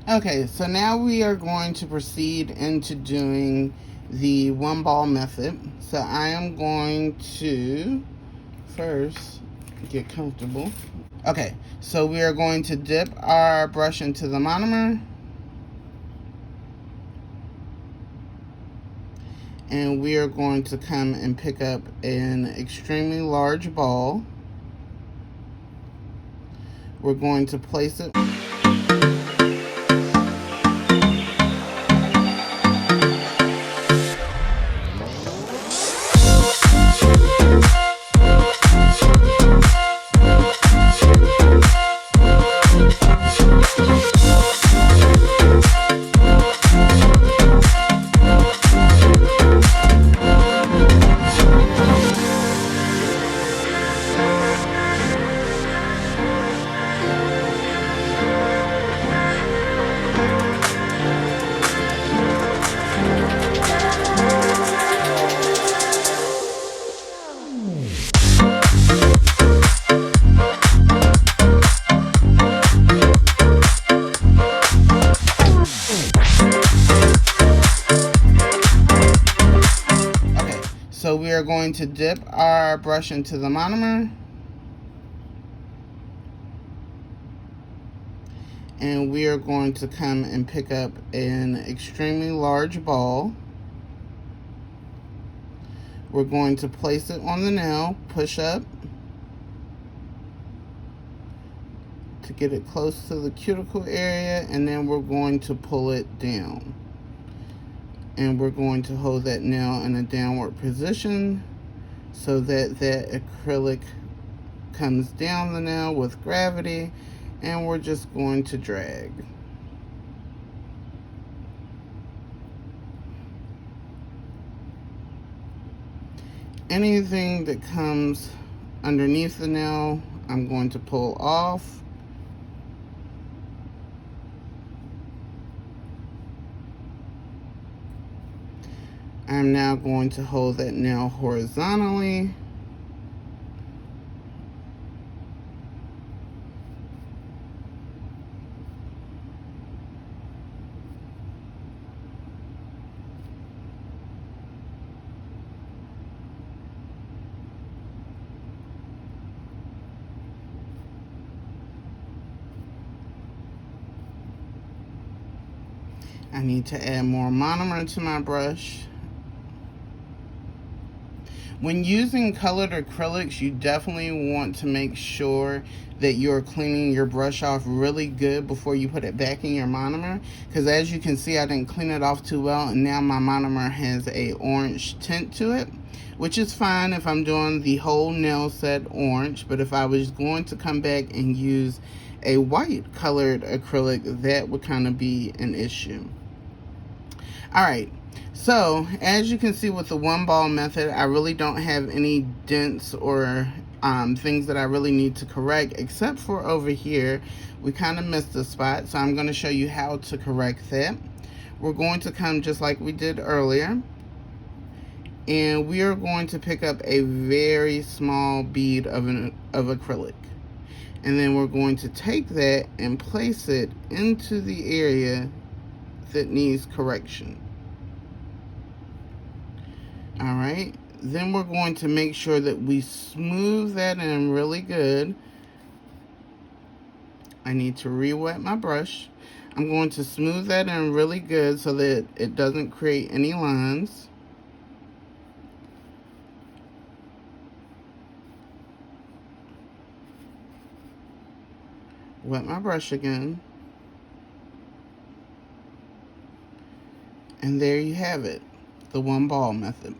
Okay, so now we are going to proceed into doing the one ball method. So I am going to first get comfortable. Okay, so we are going to dip our brush into the monomer. And we are going to come and pick up an extremely large ball. We're going to place it. So we are going to dip our brush into the monomer. And we are going to come and pick up an extremely large ball. We're going to place it on the nail, push up to get it close to the cuticle area, and then we're going to pull it down. And we're going to hold that nail in a downward position so that that acrylic comes down the nail with gravity, and we're just going to drag. Anything that comes underneath the nail, I'm going to pull off. I'm now going to hold that nail horizontally. I need to add more monomer to my brush. When using colored acrylics, you definitely want to make sure that you're cleaning your brush off really good before you put it back in your monomer. Because as you can see, I didn't clean it off too well, and now my monomer has a orange tint to it, which is fine if I'm doing the whole nail set orange. But if I was going to come back and use a white colored acrylic, that would kind of be an issue. All right. So, as you can see with the one ball method, I really don't have any dents or things that I really need to correct, except for over here. We kind of missed a spot, so I'm going to show you how to correct that. We're going to come just like we did earlier, and we are going to pick up a very small bead of acrylic. And then we're going to take that and place it into the area that needs correction. All right, then we're going to make sure that we smooth that in really good. I need to re-wet my brush. I'm going to smooth that in really good so that it doesn't create any lines. Wet my brush again. And there you have it, the one ball method.